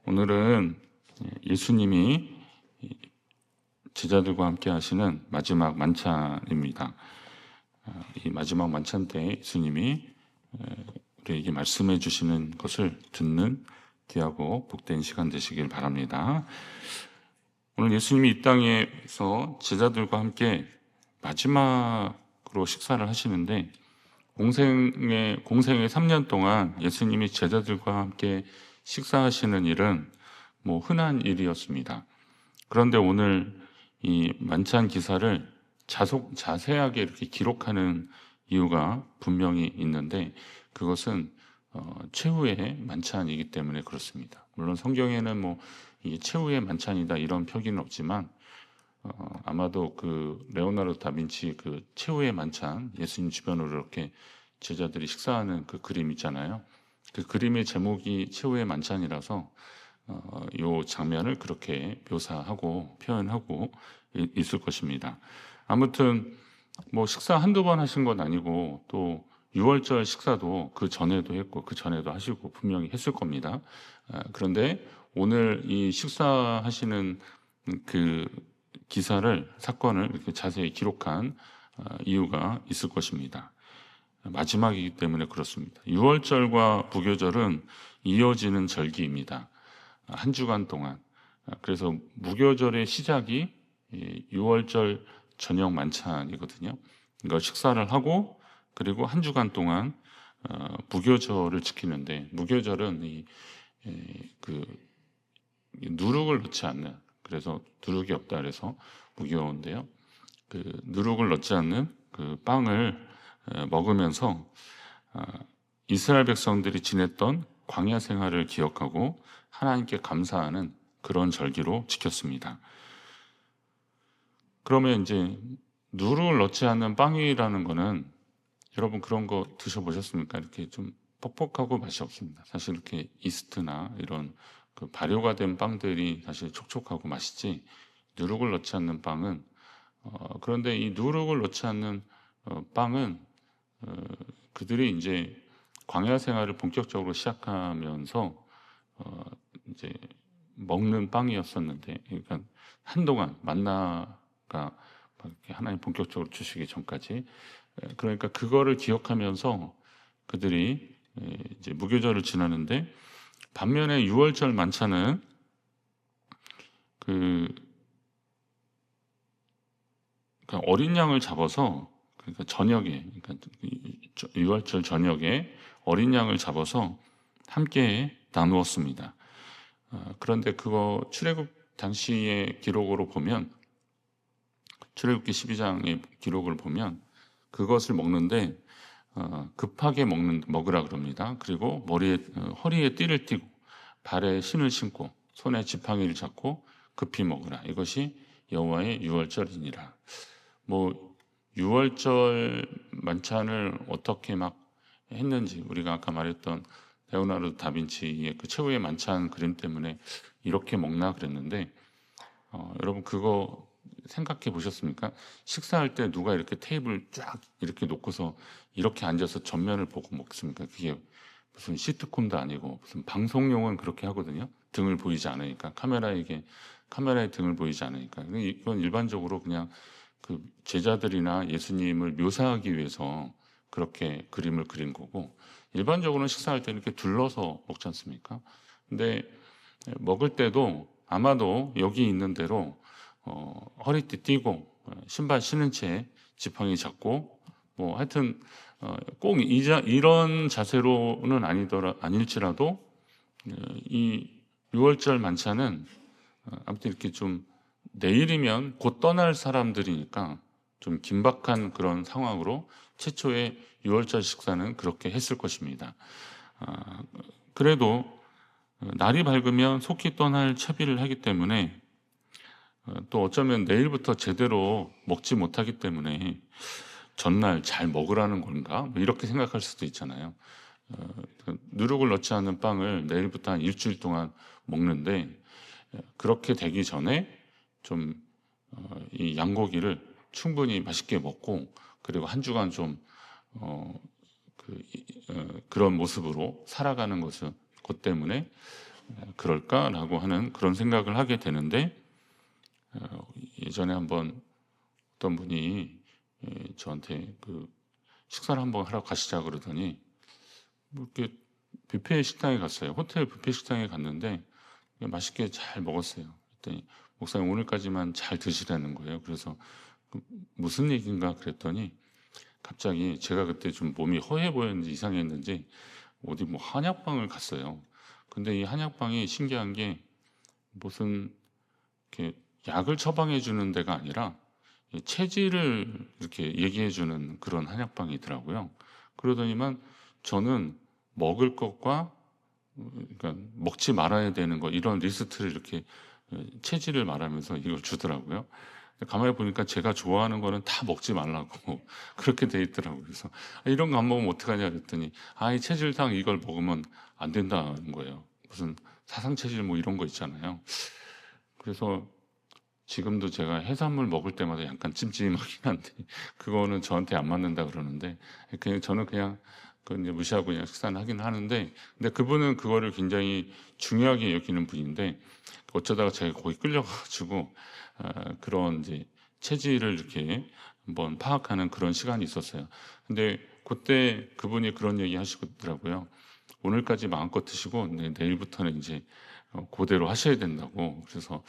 오늘은 예수님이 제자들과 함께 하시는 마지막 만찬입니다. 이 마지막 만찬 때 예수님이 우리에게 말씀해 주시는 것을 듣는 귀하고 복된 시간 되시길 바랍니다. 오늘 예수님이 이 땅에서 제자들과 함께 마지막으로 식사를 하시는데 공생의 3년 동안 예수님이 제자들과 함께 식사하시는 일은 흔한 일이었습니다. 그런데 오늘 이 만찬 기사를 자세하게 이렇게 기록하는 이유가 분명히 있는데 그것은 최후의 만찬이기 때문에 그렇습니다. 물론 성경에는 이게 최후의 만찬이다 이런 표기는 없지만 아마도 그 레오나르도 다빈치 그 최후의 만찬 예수님 주변으로 이렇게 제자들이 식사하는 그 그림 있잖아요. 그 그림의 제목이 최후의 만찬이라서 이 장면을 그렇게 묘사하고 표현하고 있을 것입니다. 아무튼 식사 한두 번 하신 건 아니고 또 유월절 식사도 그 전에도 했고 그 전에도 하시고 분명히 했을 겁니다. 그런데 오늘 이 식사하시는 그 사건을 이렇게 자세히 기록한 이유가 있을 것입니다. 마지막이기 때문에 그렇습니다. 유월절과 무교절은 이어지는 절기입니다. 한 주간 동안. 그래서 무교절의 시작이 유월절 저녁 만찬이거든요. 이거 식사를 하고 그리고 한 주간 동안 무교절을 지키는데 무교절은 그 누룩을 넣지 않는 그래서 누룩이 없다 그래서 무교인데요. 그 누룩을 넣지 않는 그 빵을 먹으면서 이스라엘 백성들이 지냈던 광야 생활을 기억하고 하나님께 감사하는 그런 절기로 지켰습니다. 그러면 이제 누룩을 넣지 않는 빵이라는 거는 여러분 그런 거 드셔보셨습니까? 이렇게 좀 퍽퍽하고 맛이 없습니다. 사실 이렇게 이스트나 이런 그 발효가 된 빵들이 사실 촉촉하고 맛있지 누룩을 넣지 않는 빵은 그런데 이 누룩을 넣지 않는 빵은 그들이 이제 광야 생활을 본격적으로 시작하면서 이제 먹는 빵이었었는데, 그러니까 한동안 만나가 이렇게 하나님 본격적으로 주시기 전까지, 그러니까 그거를 기억하면서 그들이 이제 무교절을 지나는데 반면에 유월절 만찬은 그러니까 어린 양을 잡아서 그러니까 저녁에, 그러니까 유월절 저녁에 어린 양을 잡아서 함께 나누었습니다. 그런데 그거 출애굽 당시의 기록으로 보면 출애굽기 12장의 기록을 보면 그것을 먹는데 급하게 먹으라 그럽니다. 그리고 허리에 띠를 띠고 발에 신을 신고 손에 지팡이를 잡고 급히 먹으라. 이것이 여호와의 유월절이니라. 유월절 만찬을 어떻게 막 했는지 우리가 아까 말했던 레오나르도 다빈치의 그 최후의 만찬 그림 때문에 이렇게 먹나 그랬는데 여러분 그거 생각해 보셨습니까? 식사할 때 누가 이렇게 테이블 쫙 이렇게 놓고서 이렇게 앉아서 전면을 보고 먹습니까? 그게 무슨 시트콤도 아니고 무슨 방송용은 그렇게 하거든요. 등을 보이지 않으니까 카메라에 등을 보이지 않으니까 이건 일반적으로 그냥 그 제자들이나 예수님을 묘사하기 위해서 그렇게 그림을 그린 거고 일반적으로는 식사할 때 이렇게 둘러서 먹지 않습니까? 근데 먹을 때도 아마도 여기 있는 대로 허리띠 띠고 신발 신은 채 지팡이 잡고 하여튼 꼭 이런 자세로는 아닐지라도 이 6월절 만찬은 아무튼 이렇게 좀 내일이면 곧 떠날 사람들이니까 좀 긴박한 그런 상황으로 최초의 6월절 식사는 그렇게 했을 것입니다. 그래도 날이 밝으면 속히 떠날 채비를 하기 때문에 또 어쩌면 내일부터 제대로 먹지 못하기 때문에 전날 잘 먹으라는 건가? 이렇게 생각할 수도 있잖아요. 누룩을 넣지 않는 빵을 내일부터 한 일주일 동안 먹는데 그렇게 되기 전에 좀 이 양고기를 충분히 맛있게 먹고 그리고 한 주간 좀 그런 모습으로 살아가는 것은 그 때문에 그럴까라고 하는 그런 생각을 하게 되는데, 예전에 한번 어떤 분이 저한테 그 식사를 한번 하러 가시자 그러더니 뭐 이렇게 뷔페 식당에 갔어요. 호텔 뷔페 식당에 갔는데 맛있게 잘 먹었어요. 그랬더니 목사님 오늘까지만 잘 드시라는 거예요. 그래서 무슨 얘기인가 그랬더니 갑자기 제가 그때 좀 몸이 허해 보였는지 이상했는지 어디 뭐 한약방을 갔어요. 근데 이 한약방이 신기한 게 무슨 이렇게 약을 처방해 주는 데가 아니라 이 체질을 이렇게 얘기해 주는 그런 한약방이더라고요. 그러더니만 저는 먹을 것과 그러니까 먹지 말아야 되는 거 이런 리스트를 이렇게 체질을 말하면서 이걸 주더라고요. 가만히 보니까 제가 좋아하는 거는 다 먹지 말라고 그렇게 돼 있더라고요. 그래서 이런 거 안 먹으면 어떡하냐 그랬더니 이 체질상 이걸 먹으면 안 된다는 거예요. 무슨 사상체질 뭐 이런 거 있잖아요. 그래서 지금도 제가 해산물 먹을 때마다 약간 찜찜하긴 한데 그거는 저한테 안 맞는다 그러는데 그냥 저는 그냥 그 이제 무시하고 그냥 식사는 하긴 하는데, 근데 그분은 그거를 굉장히 중요하게 여기는 분인데 어쩌다가 제가 거기 끌려가가지고 그런 이제 체질을 이렇게 한번 파악하는 그런 시간이 있었어요. 근데 그때 그분이 그런 얘기 하시더라고요. 오늘까지 마음껏 드시고 내일부터는 이제 그대로 하셔야 된다고. 그래서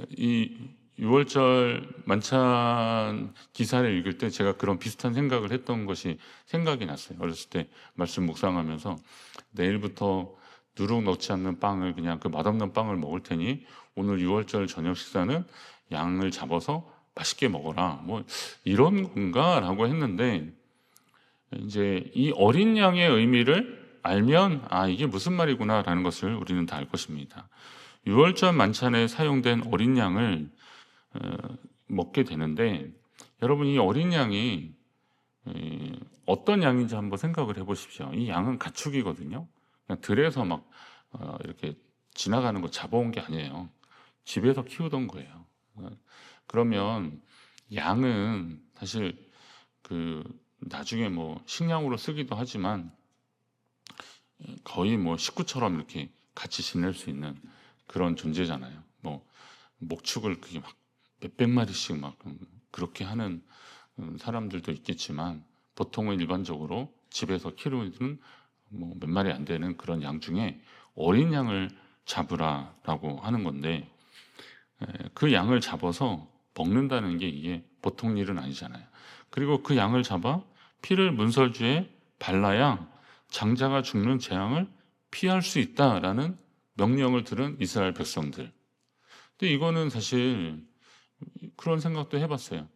이 6월절 만찬 기사를 읽을 때 제가 그런 비슷한 생각을 했던 것이 생각이 났어요. 어렸을 때 말씀 묵상하면서 내일부터 누룩 넣지 않는 빵을 그냥 그 맛없는 빵을 먹을 테니 오늘 6월절 저녁 식사는 양을 잡아서 맛있게 먹어라. 뭐 이런 건가라고 했는데 이제 이 어린 양의 의미를 알면 이게 무슨 말이구나라는 것을 우리는 다 알 것입니다. 6월절 만찬에 사용된 어린 양을 먹게 되는데 여러분 이 어린 양이 어떤 양인지 한번 생각을 해보십시오. 이 양은 가축이거든요. 그냥 들에서 막 이렇게 지나가는 거 잡아온 게 아니에요. 집에서 키우던 거예요. 그러면 양은 사실 그 나중에 뭐 식량으로 쓰기도 하지만 거의 뭐 식구처럼 이렇게 같이 지낼 수 있는 그런 존재잖아요. 뭐 목축을 그게 막 몇백 마리씩 막 그렇게 하는 사람들도 있겠지만 보통은 일반적으로 집에서 키우는 뭐 몇 마리 안 되는 그런 양 중에 어린 양을 잡으라라고 하는 건데 그 양을 잡아서 먹는다는 게 이게 보통 일은 아니잖아요. 그리고 그 양을 잡아 피를 문설주에 발라야 장자가 죽는 재앙을 피할 수 있다라는 명령을 들은 이스라엘 백성들. 근데 이거는 사실 그런 생각도 해봤어요.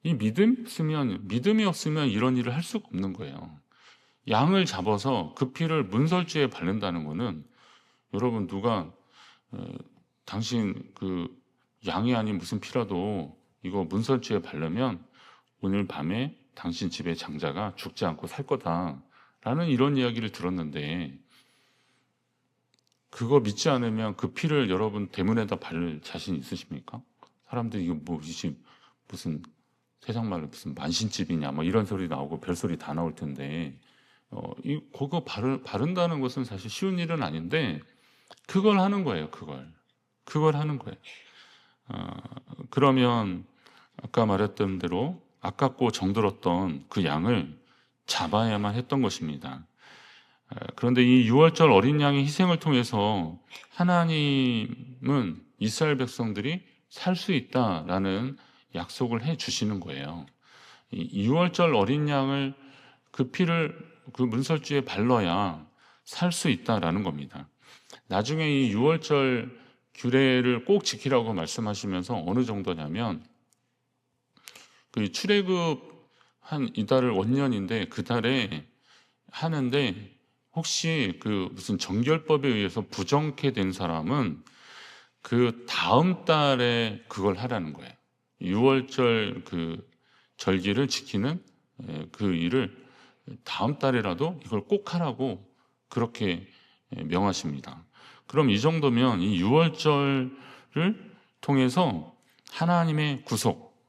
이 믿음이 없으면 이런 일을 할 수가 없는 거예요. 양을 잡아서 그 피를 문설주에 바른다는 거는 여러분 누가 당신 그 양이 아닌 무슨 피라도 이거 문설주에 바르면 오늘 밤에 당신 집의 장자가 죽지 않고 살 거다라는 이런 이야기를 들었는데 그거 믿지 않으면 그 피를 여러분 대문에다 바를 자신 있으십니까? 사람들이 이거 무슨 세상 말로 무슨 만신집이냐 뭐 이런 소리 나오고 별소리 다 나올 텐데 그거 바른다는 것은 사실 쉬운 일은 아닌데 그걸 하는 거예요. 그걸 하는 거예요. 그러면 아까 말했던 대로 아깝고 정들었던 그 양을 잡아야만 했던 것입니다. 그런데 이 6월절 어린 양의 희생을 통해서 하나님은 이스라엘 백성들이 살 수 있다라는 약속을 해 주시는 거예요. 이 6월절 어린 양을 그 피를 그 문설주에 발라야 살 수 있다라는 겁니다. 나중에 이 6월절 규례를 꼭 지키라고 말씀하시면서 어느 정도냐면 그 출애굽 한 이달을 원년인데 그 달에 하는데 혹시 그 무슨 정결법에 의해서 부정케 된 사람은 그 다음 달에 그걸 하라는 거예요. 6월절 그 절기를 지키는 그 일을 다음 달에라도 이걸 꼭 하라고 그렇게 명하십니다. 그럼 이 정도면 이 6월절을 통해서 하나님의 구속,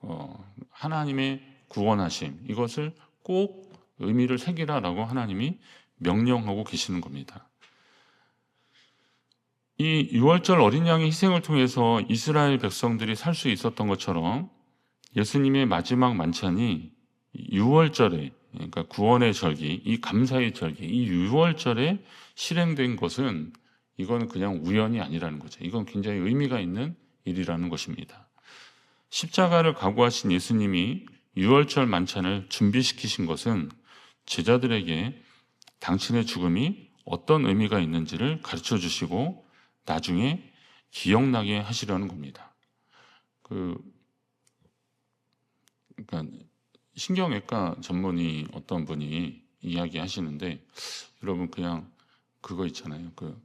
하나님의 구원하심 이것을 꼭 의미를 새기라라고 하나님이 명령하고 계시는 겁니다. 이 유월절 어린 양의 희생을 통해서 이스라엘 백성들이 살 수 있었던 것처럼 예수님의 마지막 만찬이 유월절에, 그러니까 구원의 절기, 이 감사의 절기, 이 유월절에 실행된 것은 이건 그냥 우연이 아니라는 거죠. 이건 굉장히 의미가 있는 일이라는 것입니다. 십자가를 각오하신 예수님이 유월절 만찬을 준비시키신 것은 제자들에게 당신의 죽음이 어떤 의미가 있는지를 가르쳐 주시고 나중에 기억나게 하시려는 겁니다. 그러니까 신경외과 전문의 어떤 분이 이야기하시는데, 여러분 그냥 그거 있잖아요. 그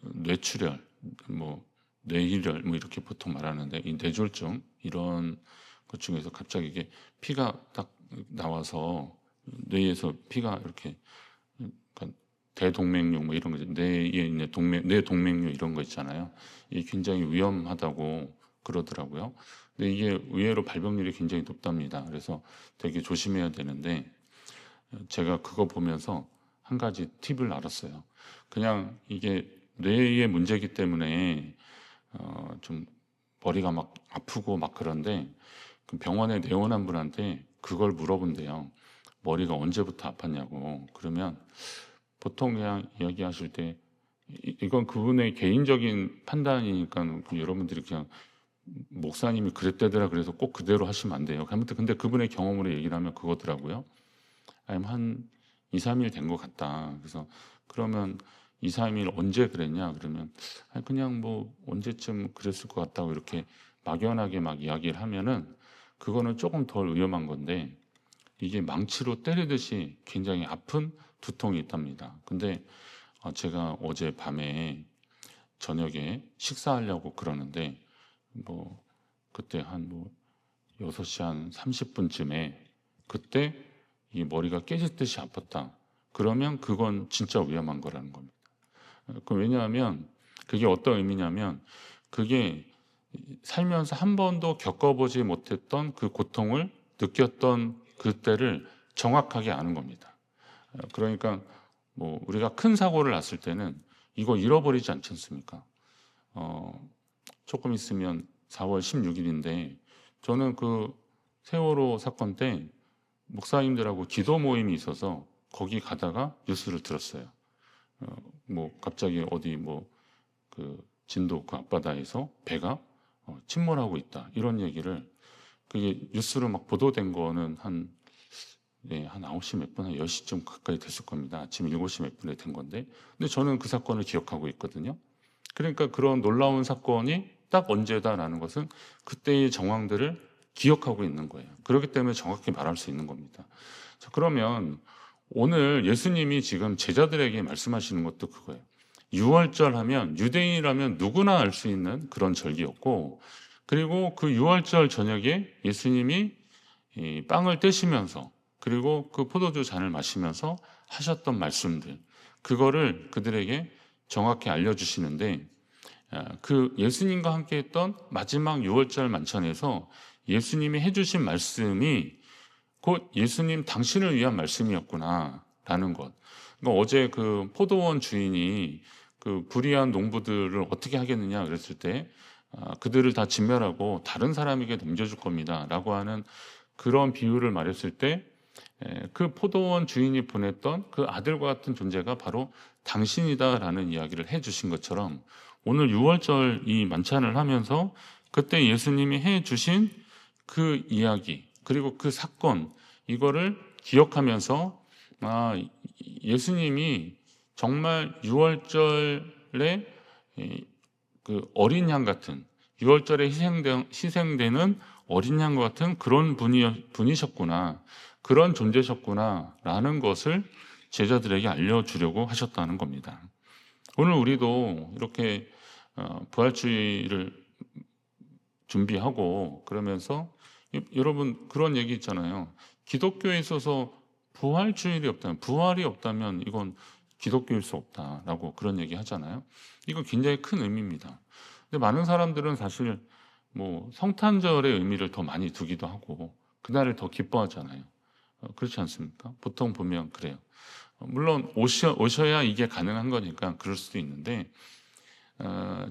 뇌출혈, 뭐 뇌일혈, 뭐 이렇게 보통 말하는데, 이 뇌졸중 이런 것 중에서 갑자기 이게 피가 딱 나와서 뇌에서 피가 이렇게, 그러니까 대동맥류 뭐 이런 거죠. 뇌에 있는 뇌동맥류 이런 거 있잖아요. 이게 굉장히 위험하다고 그러더라고요. 근데 이게 의외로 발병률이 굉장히 높답니다. 그래서 되게 조심해야 되는데, 제가 그거 보면서 한 가지 팁을 알았어요. 그냥 이게 뇌의 문제이기 때문에 좀 머리가 막 아프고 막 그런데, 그 병원에 내원한 분한테 그걸 물어본대요. 머리가 언제부터 아팠냐고. 그러면 보통 그냥 이야기하실 때, 이건 그분의 개인적인 판단이니까 여러분들이 그냥 목사님이 그랬대더라 그래서 꼭 그대로 하시면 안 돼요. 아무튼 근데 그분의 경험으로 얘기를 하면 그거더라고요. 아니면 한 2, 3일 된 것 같다. 그래서 그러면 2, 3일 언제 그랬냐? 그러면 그냥 뭐 언제쯤 그랬을 것 같다고 이렇게 막연하게 막 이야기를 하면은 그거는 조금 덜 위험한 건데, 이게 망치로 때리듯이 굉장히 아픈 두통이 있답니다. 근데 제가 어제 밤에 저녁에 식사하려고 그러는데, 뭐 그때 한 뭐 6시 한 30분쯤에 그때 이 머리가 깨질 듯이 아팠다. 그러면 그건 진짜 위험한 거라는 겁니다. 왜냐하면 그게 어떤 의미냐면, 그게 살면서 한 번도 겪어보지 못했던 그 고통을 느꼈던 그때를 정확하게 아는 겁니다. 그러니까 뭐 우리가 큰 사고를 났을 때는 이거 잃어버리지 않지 않습니까? 조금 있으면 4월 16일인데, 저는 그 세월호 사건 때 목사님들하고 기도 모임이 있어서 거기 가다가 뉴스를 들었어요. 뭐 갑자기 어디 뭐 그 진도 그 앞바다에서 배가 침몰하고 있다, 이런 얘기를, 그게 뉴스로 막 보도된 거는 한 9시 몇 분, 한 10시쯤 가까이 됐을 겁니다. 아침 7시 몇 분에 된 건데, 근데 저는 그 사건을 기억하고 있거든요. 그러니까 그런 놀라운 사건이 딱 언제다라는 것은 그때의 정황들을 기억하고 있는 거예요. 그렇기 때문에 정확히 말할 수 있는 겁니다. 자, 그러면 오늘 예수님이 지금 제자들에게 말씀하시는 것도 그거예요. 유월절 하면 유대인이라면 누구나 알 수 있는 그런 절기였고, 그리고 그 유월절 저녁에 예수님이 이 빵을 떼시면서, 그리고 그 포도주 잔을 마시면서 하셨던 말씀들, 그거를 그들에게 정확히 알려주시는데, 그 예수님과 함께 했던 마지막 유월절 만찬에서 예수님이 해주신 말씀이 곧 예수님 당신을 위한 말씀이었구나라는 것. 그러니까 어제 그 포도원 주인이 그 불의한 농부들을 어떻게 하겠느냐 그랬을 때, 그들을 다 진멸하고 다른 사람에게 넘겨줄 겁니다라고 하는 그런 비유를 말했을 때, 그 포도원 주인이 보냈던 그 아들과 같은 존재가 바로 당신이다라는 이야기를 해주신 것처럼, 오늘 6월절 이 만찬을 하면서 그때 예수님이 해주신 그 이야기, 그리고 그 사건, 이거를 기억하면서, 예수님이 정말 6월절에 그 어린 양 같은, 6월절에 희생되는 어린 양과 같은 그런 분이셨구나, 그런 존재셨구나라는 것을 제자들에게 알려주려고 하셨다는 겁니다. 오늘 우리도 이렇게 부활주의를 준비하고 그러면서, 여러분 그런 얘기 있잖아요. 기독교에 있어서 부활주일이 없다면, 부활이 없다면 이건 기독교일 수 없다라고 그런 얘기 하잖아요. 이거 굉장히 큰 의미입니다. 근데 많은 사람들은 사실 뭐 성탄절의 의미를 더 많이 두기도 하고 그날을 더 기뻐하잖아요. 그렇지 않습니까? 보통 보면 그래요. 물론 오셔야 이게 가능한 거니까 그럴 수도 있는데,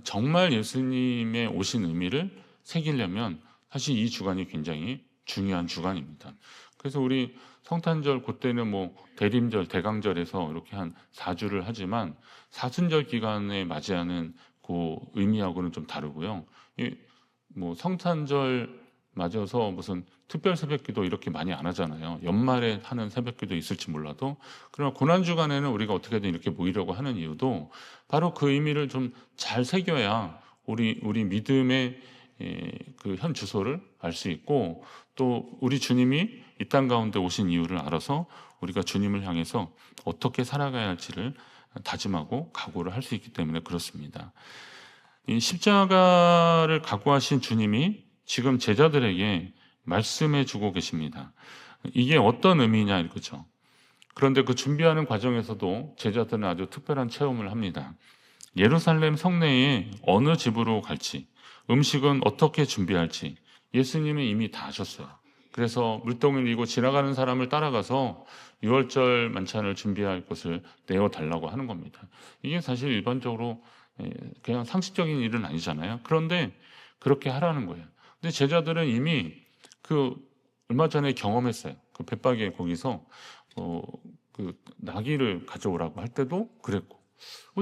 정말 예수님의 오신 의미를 새기려면 사실 이 주간이 굉장히 중요한 주간입니다. 그래서 우리 성탄절 그때는 뭐 대림절, 대강절에서 이렇게 한 4주를 하지만 사순절 기간에 맞이하는 그 의미하고는 좀 다르고요. 뭐 성탄절 맞아서 무슨 특별 새벽기도 이렇게 많이 안 하잖아요. 연말에 하는 새벽기도 있을지 몰라도. 그러나 고난 주간에는 우리가 어떻게든 이렇게 모이려고 하는 이유도 바로 그 의미를 좀 잘 새겨야 우리 믿음의 그 현 주소를 알 수 있고, 또 우리 주님이 이 땅 가운데 오신 이유를 알아서 우리가 주님을 향해서 어떻게 살아가야 할지를 다짐하고 각오를 할 수 있기 때문에 그렇습니다. 이 십자가를 각오하신 주님이 지금 제자들에게 말씀해 주고 계십니다. 이게 어떤 의미냐 이거죠. 그런데 그 준비하는 과정에서도 제자들은 아주 특별한 체험을 합니다. 예루살렘 성내에 어느 집으로 갈지, 음식은 어떻게 준비할지 예수님이 이미 다 하셨어요. 그래서 물동을 이고 지나가는 사람을 따라가서 유월절 만찬을 준비할 것을 내어달라고 하는 겁니다. 이게 사실 일반적으로 그냥 상식적인 일은 아니잖아요. 그런데 그렇게 하라는 거예요. 근데 제자들은 이미 그 얼마 전에 경험했어요. 그 벳박에 거기서 그 나귀를 가져오라고 할 때도 그랬고,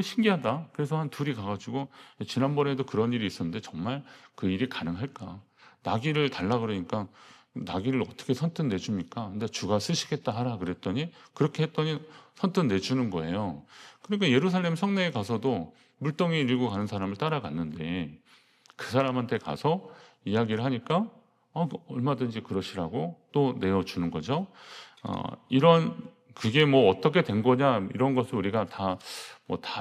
신기하다. 그래서 한 둘이 가가지고 지난번에도 그런 일이 있었는데 정말 그 일이 가능할까? 나귀를 달라 그러니까 나귀를 어떻게 선뜻 내줍니까? 근데 주가 쓰시겠다 하라 그랬더니 그렇게 했더니 선뜻 내주는 거예요. 그러니까 예루살렘 성내에 가서도 물동이 밀고 가는 사람을 따라갔는데 그 사람한테 가서 이야기를 하니까 얼마든지 그러시라고 또 내어주는 거죠. 그게 뭐 어떻게 된 거냐 이런 것을 우리가 다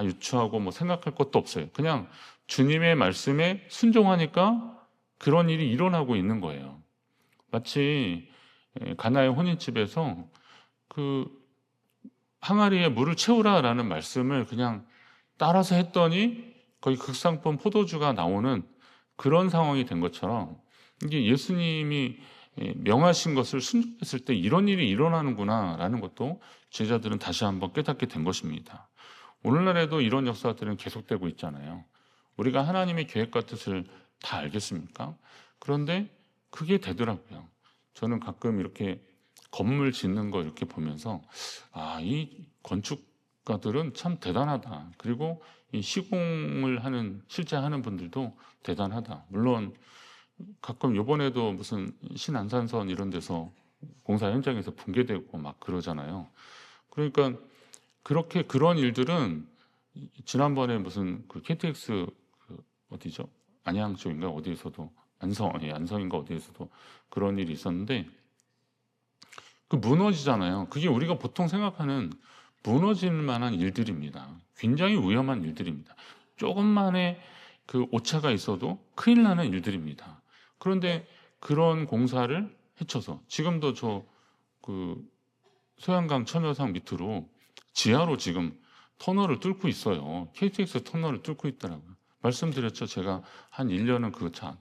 유추하고 뭐 생각할 것도 없어요. 그냥 주님의 말씀에 순종하니까 그런 일이 일어나고 있는 거예요. 마치 가나의 혼인집에서 그 항아리에 물을 채우라라는 말씀을 그냥 따라서 했더니 거의 극상품 포도주가 나오는 그런 상황이 된 것처럼, 이게 예수님이 명하신 것을 순종했을 때 이런 일이 일어나는구나라는 것도 제자들은 다시 한번 깨닫게 된 것입니다. 오늘날에도 이런 역사들은 계속되고 있잖아요. 우리가 하나님의 계획과 뜻을 다 알겠습니까? 그런데 그게 되더라고요. 저는 가끔 이렇게 건물 짓는 거 이렇게 보면서 이 건축가들은 참 대단하다. 그리고 이 시공을 실제 하는 분들도 대단하다. 물론 가끔 요번에도 무슨 신안산선 이런 데서 공사 현장에서 붕괴되고 막 그러잖아요. 그러니까 그런 일들은 지난번에 무슨 그 KTX 어디죠? 안양 쪽인가 어디에서도 안성인가 어디에서도 그런 일이 있었는데 그 무너지잖아요. 그게 우리가 보통 생각하는 무너질 만한 일들입니다. 굉장히 위험한 일들입니다. 조금만의 그 오차가 있어도 큰일 나는 일들입니다. 그런데 그런 공사를 해쳐서 지금도 그 소양강 천여상 밑으로 지하로 지금 터널을 뚫고 있어요. KTX 터널을 뚫고 있더라고요. 말씀드렸죠. 제가 한 1년은 그거 차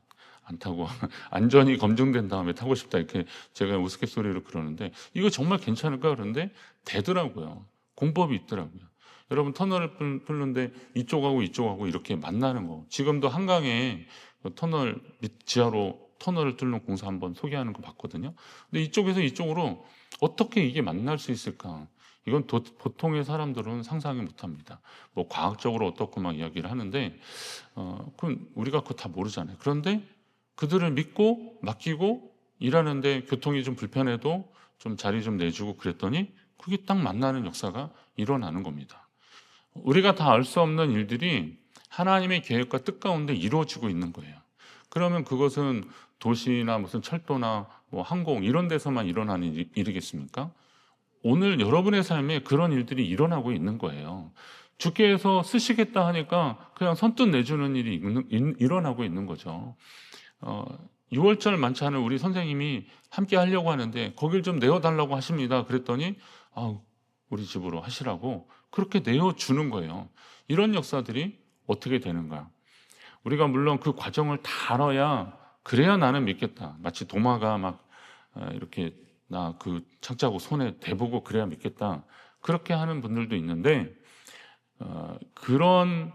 안 타고 안전이 검증된 다음에 타고 싶다 이렇게 제가 우스갯소리로 그러는데 이거 정말 괜찮을까 그런데 되더라고요. 공법이 있더라고요. 여러분 터널을 뚫는데 이쪽하고 이렇게 만나는 거. 지금도 한강에 터널 지하로 터널을 뚫는 공사 한번 소개하는 거 봤거든요. 근데 이쪽에서 이쪽으로 어떻게 이게 만날 수 있을까? 이건 보통의 사람들은 상상이 못합니다. 뭐 과학적으로 어떻고 막 이야기를 하는데 그건 우리가 그거 다 모르잖아요. 그런데 그들을 믿고 맡기고 일하는데 교통이 좀 불편해도 좀 자리 좀 내주고 그랬더니 그게 딱 만나는 역사가 일어나는 겁니다. 우리가 다 알 수 없는 일들이 하나님의 계획과 뜻 가운데 이루어지고 있는 거예요. 그러면 그것은 도시나 무슨 철도나 뭐 항공 이런 데서만 일어나는 일이겠습니까? 오늘 여러분의 삶에 그런 일들이 일어나고 있는 거예요. 주께서 쓰시겠다 하니까 그냥 선뜻 내주는 일이 일어나고 있는 거죠. 6월절 만찬을 우리 선생님이 함께 하려고 하는데 거길 좀 내어달라고 하십니다. 그랬더니 우리 집으로 하시라고 그렇게 내어주는 거예요. 이런 역사들이 어떻게 되는가? 우리가 물론 그 과정을 다 알아야 그래야 나는 믿겠다. 마치 도마가 막 이렇게 나 그 창자고 손에 대보고 그래야 믿겠다. 그렇게 하는 분들도 있는데 그런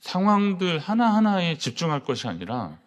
상황들 하나하나에 집중할 것이 아니라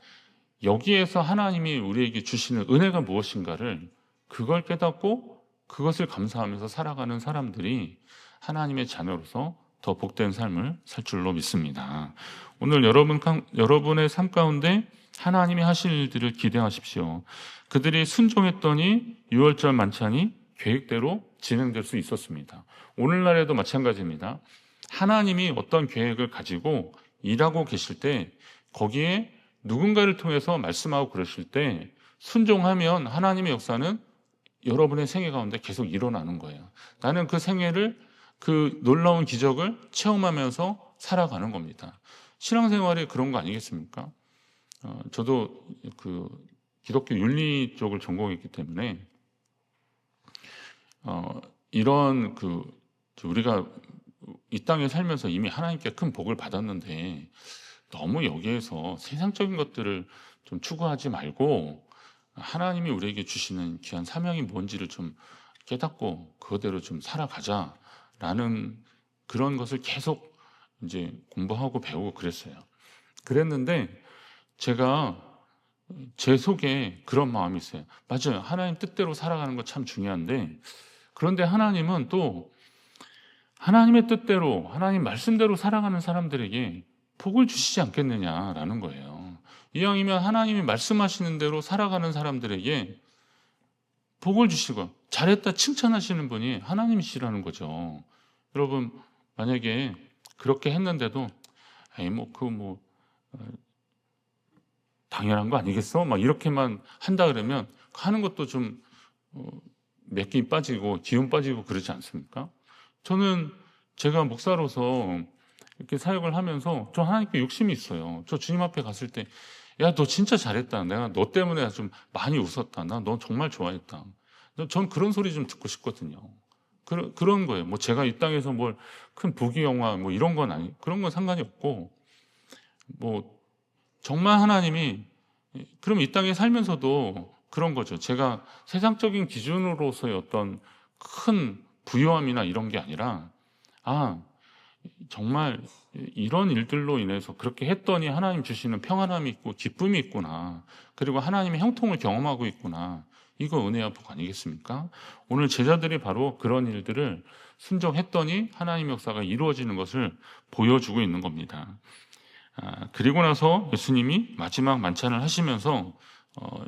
여기에서 하나님이 우리에게 주시는 은혜가 무엇인가를 그걸 깨닫고 그것을 감사하면서 살아가는 사람들이 하나님의 자녀로서 더 복된 삶을 살 줄로 믿습니다. 오늘 여러분의 삶 가운데 하나님이 하실 일들을 기대하십시오. 그들이 순종했더니 6월절 만찬이 계획대로 진행될 수 있었습니다. 오늘날에도 마찬가지입니다. 하나님이 어떤 계획을 가지고 일하고 계실 때 거기에 누군가를 통해서 말씀하고 그러실 때 순종하면 하나님의 역사는 여러분의 생애 가운데 계속 일어나는 거예요. 나는 그 생애를, 그 놀라운 기적을 체험하면서 살아가는 겁니다. 신앙생활이 그런 거 아니겠습니까? 저도 그 기독교 윤리 쪽을 전공했기 때문에 이런 우리가 이 땅에 살면서 이미 하나님께 큰 복을 받았는데 너무 여기에서 세상적인 것들을 좀 추구하지 말고 하나님이 우리에게 주시는 귀한 사명이 뭔지를 좀 깨닫고 그거대로 좀 살아가자라는 그런 것을 계속 이제 공부하고 배우고 그랬는데 제가 제 속에 그런 마음이 있어요. 맞아요. 하나님 뜻대로 살아가는 거 참 중요한데 그런데 하나님은 또 하나님의 뜻대로 하나님 말씀대로 살아가는 사람들에게 복을 주시지 않겠느냐라는 거예요. 이왕이면 하나님이 말씀하시는 대로 살아가는 사람들에게 복을 주시고 잘했다 칭찬하시는 분이 하나님이시라는 거죠. 여러분 만약에 그렇게 했는데도 당연한 거 아니겠어? 막 이렇게만 한다 그러면 하는 것도 좀 몇 개 빠지고 기운 빠지고 그러지 않습니까? 저는 제가 목사로서 이렇게 사역을 하면서 저 하나님께 욕심이 있어요. 저 주님 앞에 갔을 때 야, 너 진짜 잘했다. 내가 너 때문에 좀 많이 웃었다. 나 너 정말 좋아했다. 전 그런 소리 좀 듣고 싶거든요. 그런 거예요. 뭐 제가 이 땅에서 뭘 큰 부귀영화 뭐 이런 건 그런 건 상관이 없고 뭐 정말 하나님이 그럼 이 땅에 살면서도 그런 거죠. 제가 세상적인 기준으로서의 어떤 큰 부유함이나 이런 게 아니라 정말 이런 일들로 인해서 그렇게 했더니 하나님 주시는 평안함이 있고 기쁨이 있구나. 그리고 하나님의 형통을 경험하고 있구나. 이거 은혜와 복 아니겠습니까? 오늘 제자들이 바로 그런 일들을 순종했더니 하나님의 역사가 이루어지는 것을 보여주고 있는 겁니다. 그리고 나서 예수님이 마지막 만찬을 하시면서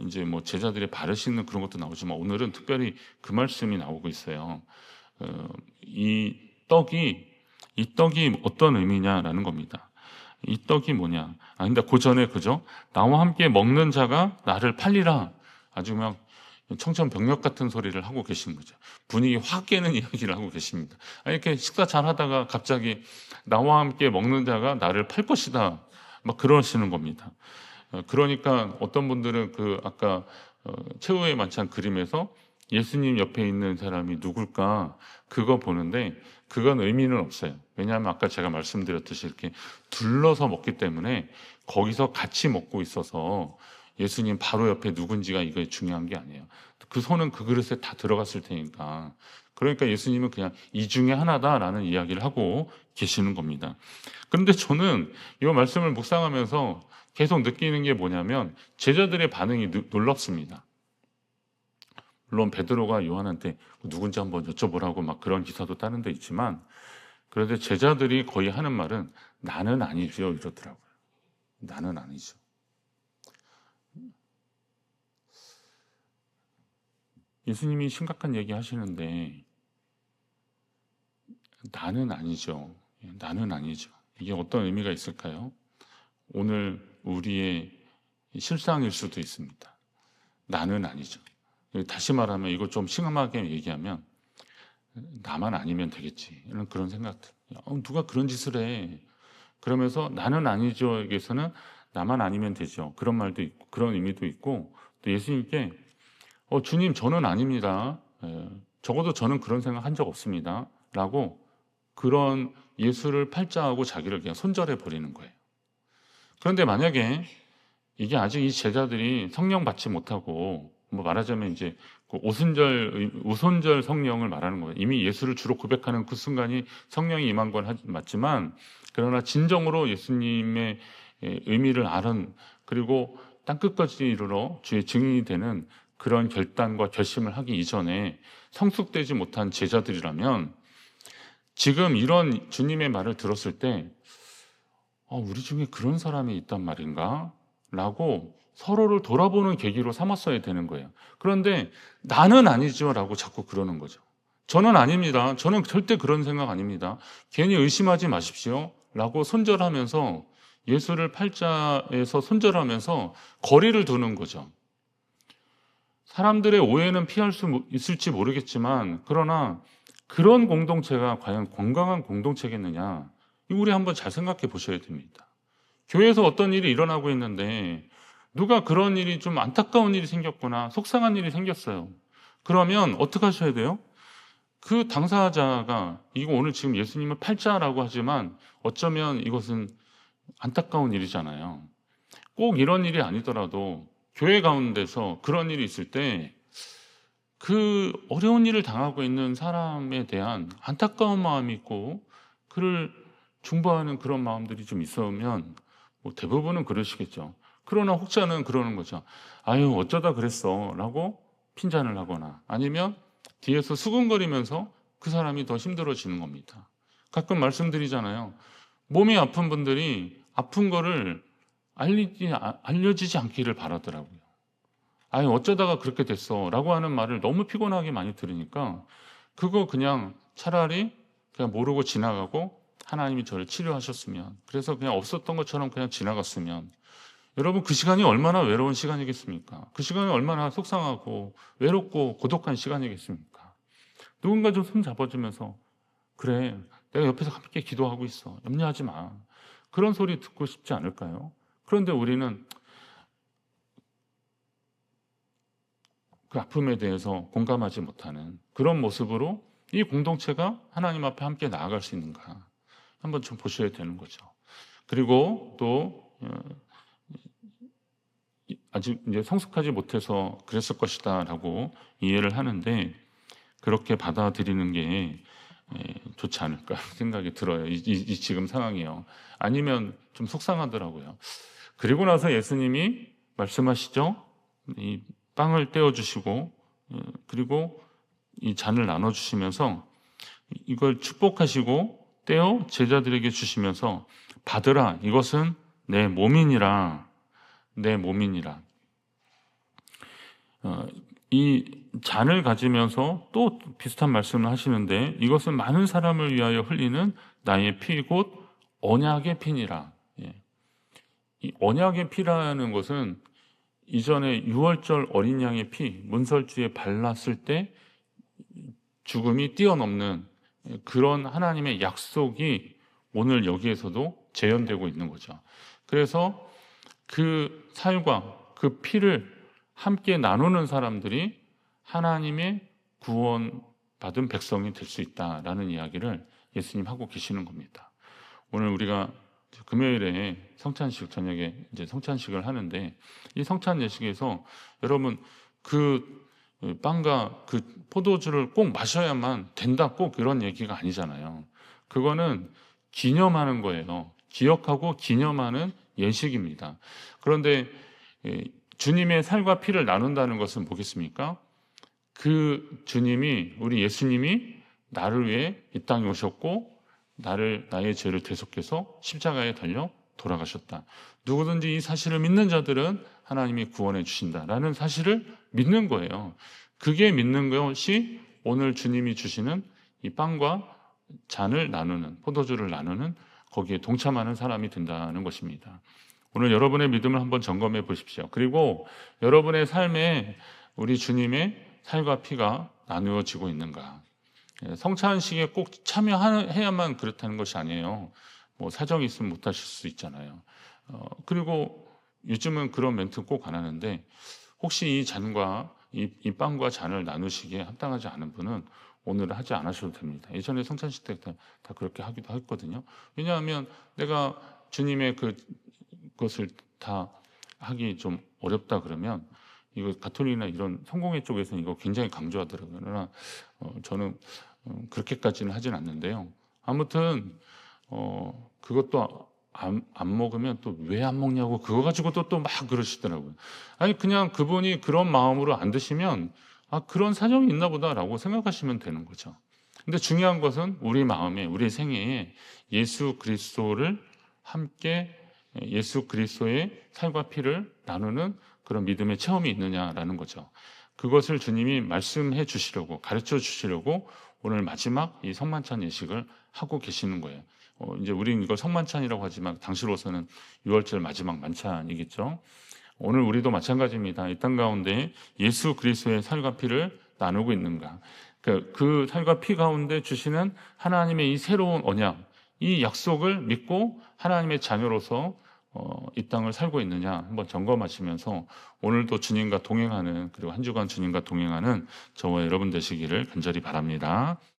이제 뭐 제자들의 발을 씻는 그런 것도 나오지만 오늘은 특별히 그 말씀이 나오고 있어요. 이 떡이 어떤 의미냐라는 겁니다. 이 떡이 뭐냐? 근데 그 전에 그죠? 나와 함께 먹는 자가 나를 팔리라. 아주 막 청천벽력 같은 소리를 하고 계신 거죠. 분위기 확 깨는 이야기를 하고 계십니다. 이렇게 식사 잘 하다가 갑자기 나와 함께 먹는 자가 나를 팔 것이다. 막 그러시는 겁니다. 그러니까 어떤 분들은 아까 최후의 만찬 그림에서 예수님 옆에 있는 사람이 누굴까 그거 보는데 그건 의미는 없어요. 왜냐하면 아까 제가 말씀드렸듯이 이렇게 둘러서 먹기 때문에 거기서 같이 먹고 있어서 예수님 바로 옆에 누군지가 이게 중요한 게 아니에요. 그 손은 그 그릇에 다 들어갔을 테니까. 그러니까 예수님은 그냥 이 중에 하나다라는 이야기를 하고 계시는 겁니다. 그런데 저는 이 말씀을 묵상하면서 계속 느끼는 게 뭐냐면 제자들의 반응이 놀랍습니다. 물론 베드로가 요한한테 누군지 한번 여쭤보라고 막 그런 기사도 다른 데 있지만 그런데 제자들이 거의 하는 말은 나는 아니죠 이러더라고요. 나는 아니죠. 예수님이 심각한 얘기 하시는데 나는 아니죠. 나는 아니죠. 이게 어떤 의미가 있을까요? 오늘 우리의 실상일 수도 있습니다. 나는 아니죠. 다시 말하면 이거 좀 심하게 얘기하면 나만 아니면 되겠지 이런 그런 생각들. 누가 그런 짓을 해. 그러면서 나는 아니죠에게서는 나만 아니면 되죠. 그런 말도 있고 그런 의미도 있고 또 예수님께 주님 저는 아닙니다. 적어도 저는 그런 생각 한 적 없습니다. 라고 그런 예수를 팔자하고 자기를 그냥 손절해 버리는 거예요. 그런데 만약에 이게 아직 이 제자들이 성령 받지 못하고 뭐 말하자면 이제 그 오손절 성령을 말하는 거예요. 이미 예수를 주로 고백하는 그 순간이 성령이 임한 건 맞지만, 그러나 진정으로 예수님의 의미를 아는, 그리고 땅끝까지 이르러 주의 증인이 되는 그런 결단과 결심을 하기 이전에 성숙되지 못한 제자들이라면 지금 이런 주님의 말을 들었을 때 우리 중에 그런 사람이 있단 말인가? 라고 서로를 돌아보는 계기로 삼았어야 되는 거예요. 그런데 나는 아니죠 라고 자꾸 그러는 거죠. 저는 아닙니다. 저는 절대 그런 생각 아닙니다. 괜히 의심하지 마십시오 라고 손절하면서, 예수를 팔자에서 손절하면서 거리를 두는 거죠. 사람들의 오해는 피할 수 있을지 모르겠지만, 그러나 그런 공동체가 과연 건강한 공동체겠느냐, 우리 한번 잘 생각해 보셔야 됩니다. 교회에서 어떤 일이 일어나고 있는데 누가 그런 일이, 좀 안타까운 일이 생겼거나 속상한 일이 생겼어요. 그러면 어떻게 하셔야 돼요? 그 당사자가, 이거 오늘 지금 예수님을 팔자라고 하지만 어쩌면 이것은 안타까운 일이잖아요. 꼭 이런 일이 아니더라도 교회 가운데서 그런 일이 있을 때 그 어려운 일을 당하고 있는 사람에 대한 안타까운 마음이 있고 그를 중보하는 그런 마음들이 좀 있으면, 뭐 대부분은 그러시겠죠. 그러나 혹자는 그러는 거죠. 아유, 어쩌다 그랬어 라고 핀잔을 하거나, 아니면 뒤에서 수근거리면서 그 사람이 더 힘들어지는 겁니다. 가끔 말씀드리잖아요. 몸이 아픈 분들이 아픈 거를 알려지지 않기를 바라더라고요. 아니, 어쩌다가 그렇게 됐어 라고 하는 말을 너무 피곤하게 많이 들으니까 그거 그냥 차라리 그냥 모르고 지나가고 하나님이 저를 치료하셨으면, 그래서 그냥 없었던 것처럼 그냥 지나갔으면, 여러분 그 시간이 얼마나 외로운 시간이겠습니까? 그 시간이 얼마나 속상하고 외롭고 고독한 시간이겠습니까? 누군가 좀 손 잡아주면서, 그래, 내가 옆에서 함께 기도하고 있어, 염려하지 마, 그런 소리 듣고 싶지 않을까요? 그런데 우리는 그 아픔에 대해서 공감하지 못하는 그런 모습으로 이 공동체가 하나님 앞에 함께 나아갈 수 있는가 한번 좀 보셔야 되는 거죠. 그리고 또 아직 이제 성숙하지 못해서 그랬을 것이다라고 이해를 하는데, 그렇게 받아들이는 게 좋지 않을까 생각이 들어요. 이 지금 상황이요. 아니면 좀 속상하더라고요. 그리고 나서 예수님이 말씀하시죠. 이 빵을 떼어주시고 그리고 이 잔을 나눠주시면서 이걸 축복하시고 떼어 제자들에게 주시면서, 받으라, 이것은 내 몸이니라, 내 몸이니라. 이 잔을 가지면서 또 비슷한 말씀을 하시는데, 이것은 많은 사람을 위하여 흘리는 나의 피 곧 언약의 피니라. 이 언약의 피라는 것은 이전에 유월절 어린 양의 피, 문설주에 발랐을 때 죽음이 뛰어넘는 그런 하나님의 약속이 오늘 여기에서도 재현되고 있는 거죠. 그래서 그 살과 그 피를 함께 나누는 사람들이 하나님의 구원받은 백성이 될 수 있다라는 이야기를 예수님 하고 계시는 겁니다. 오늘 우리가 금요일에 성찬식, 저녁에 이제 성찬식을 하는데, 이 성찬 예식에서 여러분 그 빵과 그 포도주를 꼭 마셔야만 된다, 꼭 그런 얘기가 아니잖아요. 그거는 기념하는 거예요. 기억하고 기념하는 예식입니다. 그런데 주님의 살과 피를 나눈다는 것은 뭐겠습니까? 그 주님이, 우리 예수님이 나를 위해 이 땅에 오셨고 나의 죄를 대속해서 십자가에 달려 돌아가셨다. 누구든지 이 사실을 믿는 자들은 하나님이 구원해 주신다라는 사실을 믿는 거예요. 그게 믿는 것이 오늘 주님이 주시는 이 빵과 잔을 나누는, 포도주를 나누는, 거기에 동참하는 사람이 된다는 것입니다. 오늘 여러분의 믿음을 한번 점검해 보십시오. 그리고 여러분의 삶에 우리 주님의 살과 피가 나누어지고 있는가? 성찬식에 꼭 참여해야만 그렇다는 것이 아니에요. 뭐 사정이 있으면 못 하실 수 있잖아요. 그리고 요즘은 그런 멘트 꼭 안 하는데, 혹시 이 잔과 이 빵과 잔을 나누시기에 합당하지 않은 분은 오늘은 하지 않으셔도 됩니다. 예전에 성찬식 때 다 그렇게 하기도 했거든요. 왜냐하면 내가 주님의 그것을 다 하기 좀 어렵다 그러면 이거 가톨릭이나 이런 성공회 쪽에서는 이거 굉장히 강조하더라고요. 그러나 저는 그렇게까지는 하진 않는데요. 아무튼 그것도 안 먹으면 또 왜 안 먹냐고 그거 가지고 또 막 그러시더라고요. 아니 그냥 그분이 그런 마음으로 안 드시면 그런 사정이 있나 보다라고 생각하시면 되는 거죠. 근데 중요한 것은 우리 마음에 우리 생애에 예수 그리스도를 함께 예수 그리스도의 살과 피를 나누는 그런 믿음의 체험이 있느냐라는 거죠. 그것을 주님이 말씀해 주시려고 가르쳐 주시려고 오늘 마지막 이 성만찬 예식을 하고 계시는 거예요. 이제 우리는 이걸 성만찬이라고 하지만 당시로서는 6월절 마지막 만찬이겠죠. 오늘 우리도 마찬가지입니다. 이 땅 가운데 예수 그리스도의 살과 피를 나누고 있는가? 그 살과 피 가운데 주시는 하나님의 이 새로운 언약, 이 약속을 믿고 하나님의 자녀로서 이 땅을 살고 있느냐 한번 점검하시면서 오늘도 주님과 동행하는, 그리고 한 주간 주님과 동행하는 저와 여러분 되시기를 간절히 바랍니다.